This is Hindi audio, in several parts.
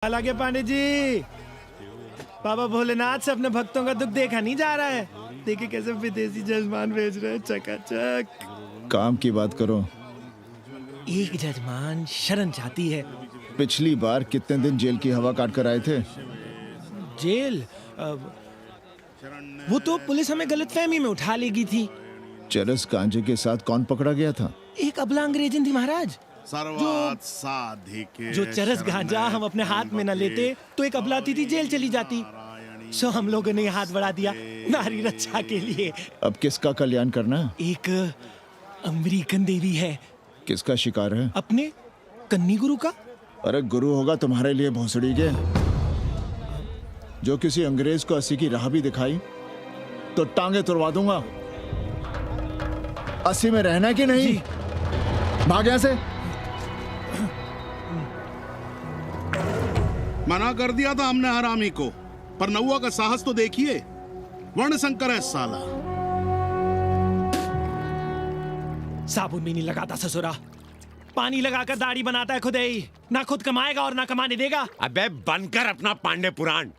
हालांकि पांडे जी, बाबा भोलेनाथ से अपने भक्तों का दुख देखा नहीं जा रहा है। देखिए कैसे विदेशी जजमान भेज रहे हैं, चकाचक। काम की बात करो। एक जजमान शरण चाहती है। पिछली बार कितने दिन जेल की हवा काट कर आए थे? जेल वो तो पुलिस हमें गलतफहमी में उठा लेगी थी। चरस गांजे के साथ कौन पकड़ा गया था? एक अबला अंग्रेजन थी महाराज। जो चरस गांजा हम अपने हाथ में न लेते तो एक अबलाती थी जेल चली जाती। सो हम लोगों ने हाथ बढ़ा दिया नारी रक्षा के लिए। अब किसका कल्याण करना? एक अमेरिकन देवी है। किसका शिकार है? अपने कन्नी गुरु का। अरे गुरु होगा तुम्हारे लिए भोसड़ी के। जो किसी अंग्रेज को 80 की राह भी दिखाई तो टांगे तुड़वा दूंगा। 80 में रहना कि नहीं? भाग यहां से। मना कर दिया था हमने हरामी को, पर नौआ का साहस तो देखिए। वर्ण संकर है साला। साबुन भी नहीं लगाता ससुरा, पानी लगाकर दाढ़ी बनाता है खुद ही। ना खुद कमाएगा और ना कमाने देगा। अबे बनकर अपना पांडे पुराण।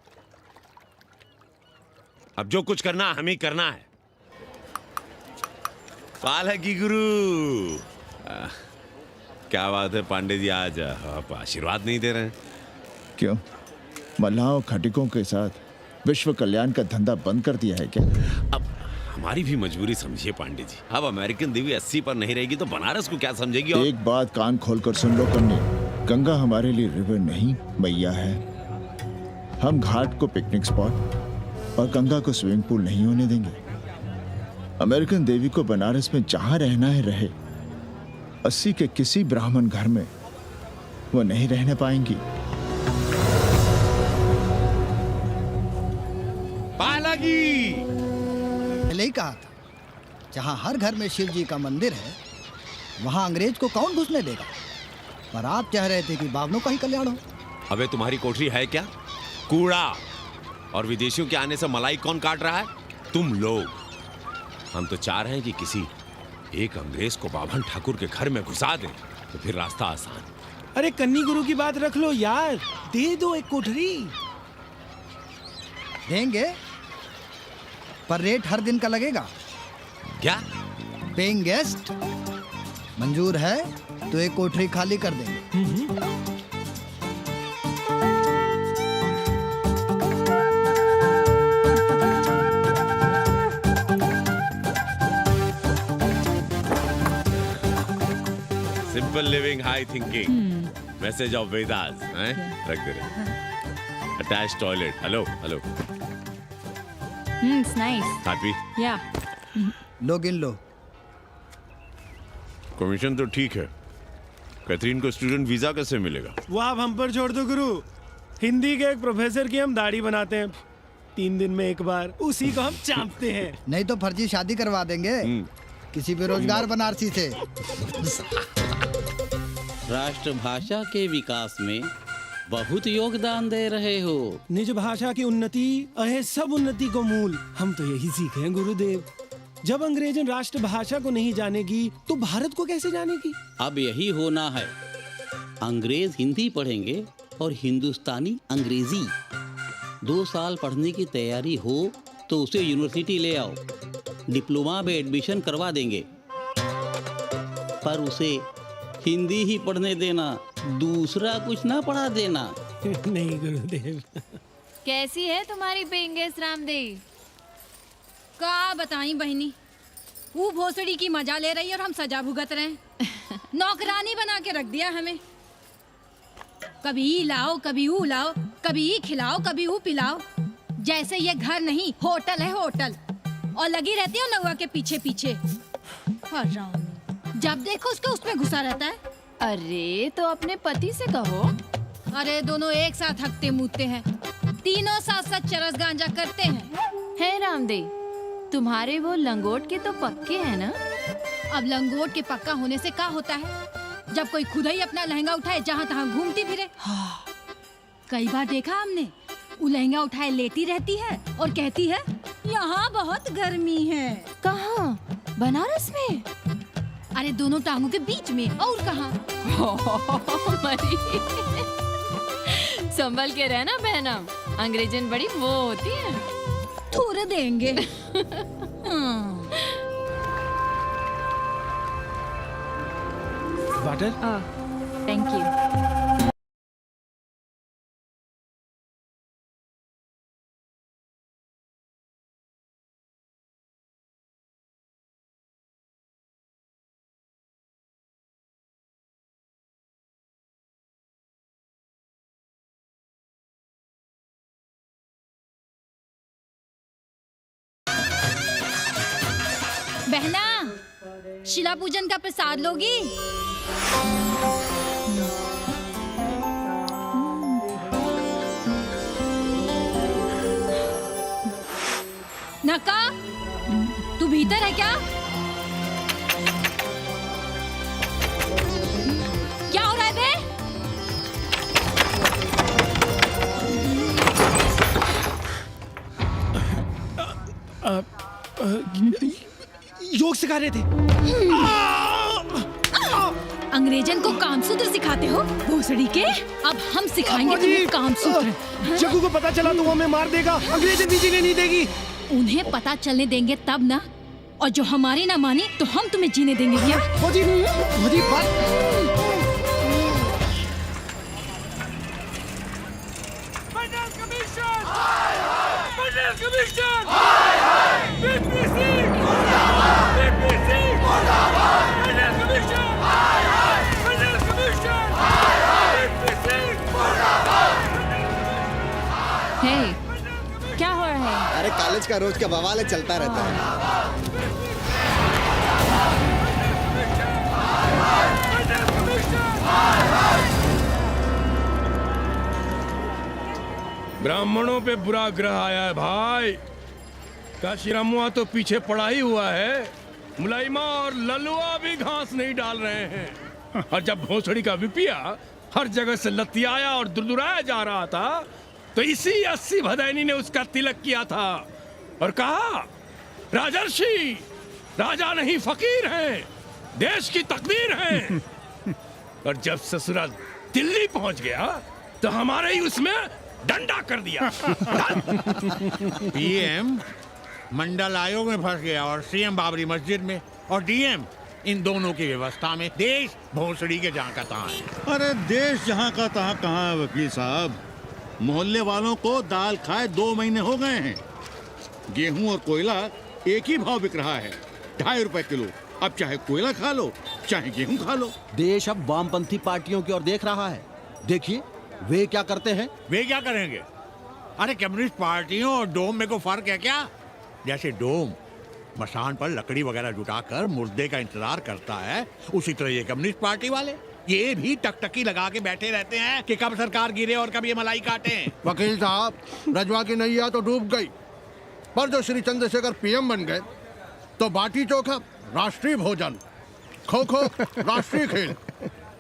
अब जो कुछ करना हमें करना है। पालकी गुरु। क्या बात है पांडे जी, आज आप आशीर्वाद नहीं दे रहे हैं? क्यों? मल्लाहों खटिकों के साथ विश्व कल्याण का धंधा बंद कर दिया है क्या? अब हमारी भी मजबूरी समझिए पांडे जी। अब अमेरिकन देवी 80 पर नहीं रहेगी तो बनारस को क्या समझेगी? और एक बात कान खोलकर सुन लो कन्नी, गंगा हमारे लिए रिवर नहीं मैया है। हम घाट को पिकनिक स्पॉट और गंगा को स्विमिंग पूल नहीं होने देंगे। अमेरिकन देवी को बनारस में जहां रहना है रहे। 80 के किसी ब्राह्मण घर में वो नहीं रहने पाएंगी। पालकी पहले ही कहा था, जहां हर घर में शिव जी का मंदिर है वहां अंग्रेज को कौन घुसने देगा। पर आप चाह रहे थे कि बावनों का ही कल्याण हो। अबे तुम्हारी कोठरी है क्या? कूड़ा। और विदेशियों के आने से मलाई कौन काट रहा है? तुम लोग। हम तो चाह रहे हैं कि किसी एक अंग्रेज को बाभन ठाकुर के घर में घुसा दें तो फिर रास्ता आसान। अरे कन्नी गुरु की बात रख लो यार, दे दो एक कोठरी। देंगे, पर रेट हर दिन का लगेगा। क्या? पेइंग गेस्ट मंजूर है तो एक कोठरी खाली कर देंगे। Simple living high thinking, message of Vedas हैं? रख दे रहे। Attach toilet. Hello hello. It's nice. Happy? Yeah. लो गिन लो। कमीशन तो ठीक है। कैथरीन को स्टूडेंट वीजा कैसे मिलेगा? वो आप हम पर छोड़ दो गुरु। हिंदी के एक प्रोफेसर की हम दाढ़ी बनाते हैं 3 दिन में एक बार, उसी को हम चापते हैं। नहीं तो फर्जी शादी करवा देंगे किसी बेरोजगार बनारसी से। राष्ट्रभाषा के विकास में बहुत योगदान दे रहे हो। निज भाषा की उन्नति अहे सब उन्नति को मूल। हम तो यही सीखे हैं गुरुदेव। जब अंग्रेजन राष्ट्रभाषा को नहीं जानेगी तो भारत को कैसे जानेगी? अब यही होना है। अंग्रेज हिंदी पढ़ेंगे और हिंदुस्तानी अंग्रेजी। 2 साल पढ़ने की तैयारी हो तो उसे यूनिवर्सिटी ले आओ, डिप्लोमा में एडमिशन करवा देंगे। पर उसे हिंदी ही पढ़ने देना, दूसरा कुछ ना पढ़ा देना। नहीं गुरुदेव। कैसी है तुम्हारी पेंगेस रामदेव? का बताई बहनी, वो भोसड़ी की मजा ले रही है और हम सजा भुगत रहे हैं। नौकरानी बना के रख दिया हमें। कभी ई लाओ, कभी ऊ लाओ, कभी ई खिलाओ, कभी ऊ पिलाओ। जैसे ये घर नहीं होटल है होटल। और लगी रहती है नौआ के पीछे पीछे। जब देखो उसको उसमें घुसा रहता है। अरे तो अपने पति से कहो। अरे दोनों एक साथ हकते मूतते हैं, तीनों साथ साथ चरस गांजा करते हैं। है रामदेव, तुम्हारे वो लंगोट के तो पक्के हैं ना? अब लंगोट के पक्का होने से क्या होता है, जब कोई खुद ही अपना लहंगा उठाए जहाँ तहाँ घूमती फिरे। कई बार देखा हमने, वो लहंगा उठाए लेती रहती है और कहती है यहाँ बहुत गर्मी है। कहाँ? बनारस में? अरे दोनों टांगों के बीच में, और कहाँ? संभल के रहना बहना, अंग्रेजन बड़ी वो होती है। थूर देंगे। वाटर? Thank you. बहना, शिला पूजन का प्रसाद लोगी? नका, तू भीतर है क्या? क्या हो रहा है बे? योग सिखा रहे थे। अंग्रेजन को कामसूत्र सिखाते हो भोसड़ी के? अब हम सिखाएंगे तुम्हें कामसूत्र। जग्गू को पता चला तो वो हमें मार देगा, अंग्रेजन भी जीने नहीं देगी। उन्हें पता चलने देंगे तब ना, और जो हमारी ना मानी तो हम तुम्हें जीने देंगे क्या? फौजी, फौजी बात। हे, क्या हो रहा है? अरे कॉलेज का रोज का बवाल चलता रहता है। ब्राह्मणों पे बुरा ग्रह आया है भाई। काशीरामुआ तो पीछे पड़ा ही हुआ है, मुलाइमा और ललुआ भी घास नहीं डाल रहे हैं। और जब भोसड़ी का विपिया हर जगह से लतियाया और दुरदुराया जा रहा था, तो इसी 80 भदैनी ने उसका तिलक किया था और कहा, राजर्षि राजा नहीं फकीर हैं, देश की तकदीर हैं। और जब ससुरा दिल्ली पहुंच गया तो हमारे ही उसमें डंडा कर दिया। पीएम मंडल आयोग में फंस गया और सीएम बाबरी मस्जिद में, और डीएम इन दोनों की व्यवस्था में। देश भोसड़ी के जहाँ का तहाँ है। अरे देश जहाँ का तहाँ कहाँ है वकील साहब? मोहल्ले वालों को दाल खाए 2 महीने हो गए हैं। गेहूं और कोयला एक ही भाव बिक रहा है, 2.5 रुपए किलो। अब चाहे कोयला खा लो चाहे गेहूं खा लो। देश अब वामपंथी पार्टियों की ओर देख रहा है। देखिए वे क्या करते हैं। वे क्या करेंगे? अरे कम्युनिस्ट पार्टियों और डोम में को फर्क है क्या? जैसे डोम मसान पर लकड़ी वगैरह जुटाकर मुर्दे का इंतजार करता है, उसी तरह ये कम्युनिस्ट पार्टी वाले ये भी टकटकी लगा के बैठे रहते हैं कि कब सरकार गिरे और कब ये मलाई काटे। वकील साहब, रजवा की नैया तो डूब गई, पर जो श्री चंद्रशेखर पीएम बन गए तो बाटी चोखा राष्ट्रीय भोजन, खो खो राष्ट्रीय खेल,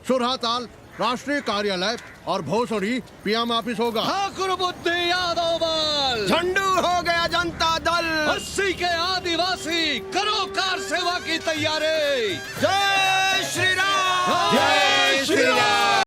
सुरहा ताल राष्ट्रीय कार्यालय और भोसड़ी पीएम ऑफिस होगा। ठाकुर बुद्धि यादव बल, झंडू हो गया जनता दल, 80 के आदिवासी करो कार सेवा की तैयारी। जय श्री राम। जय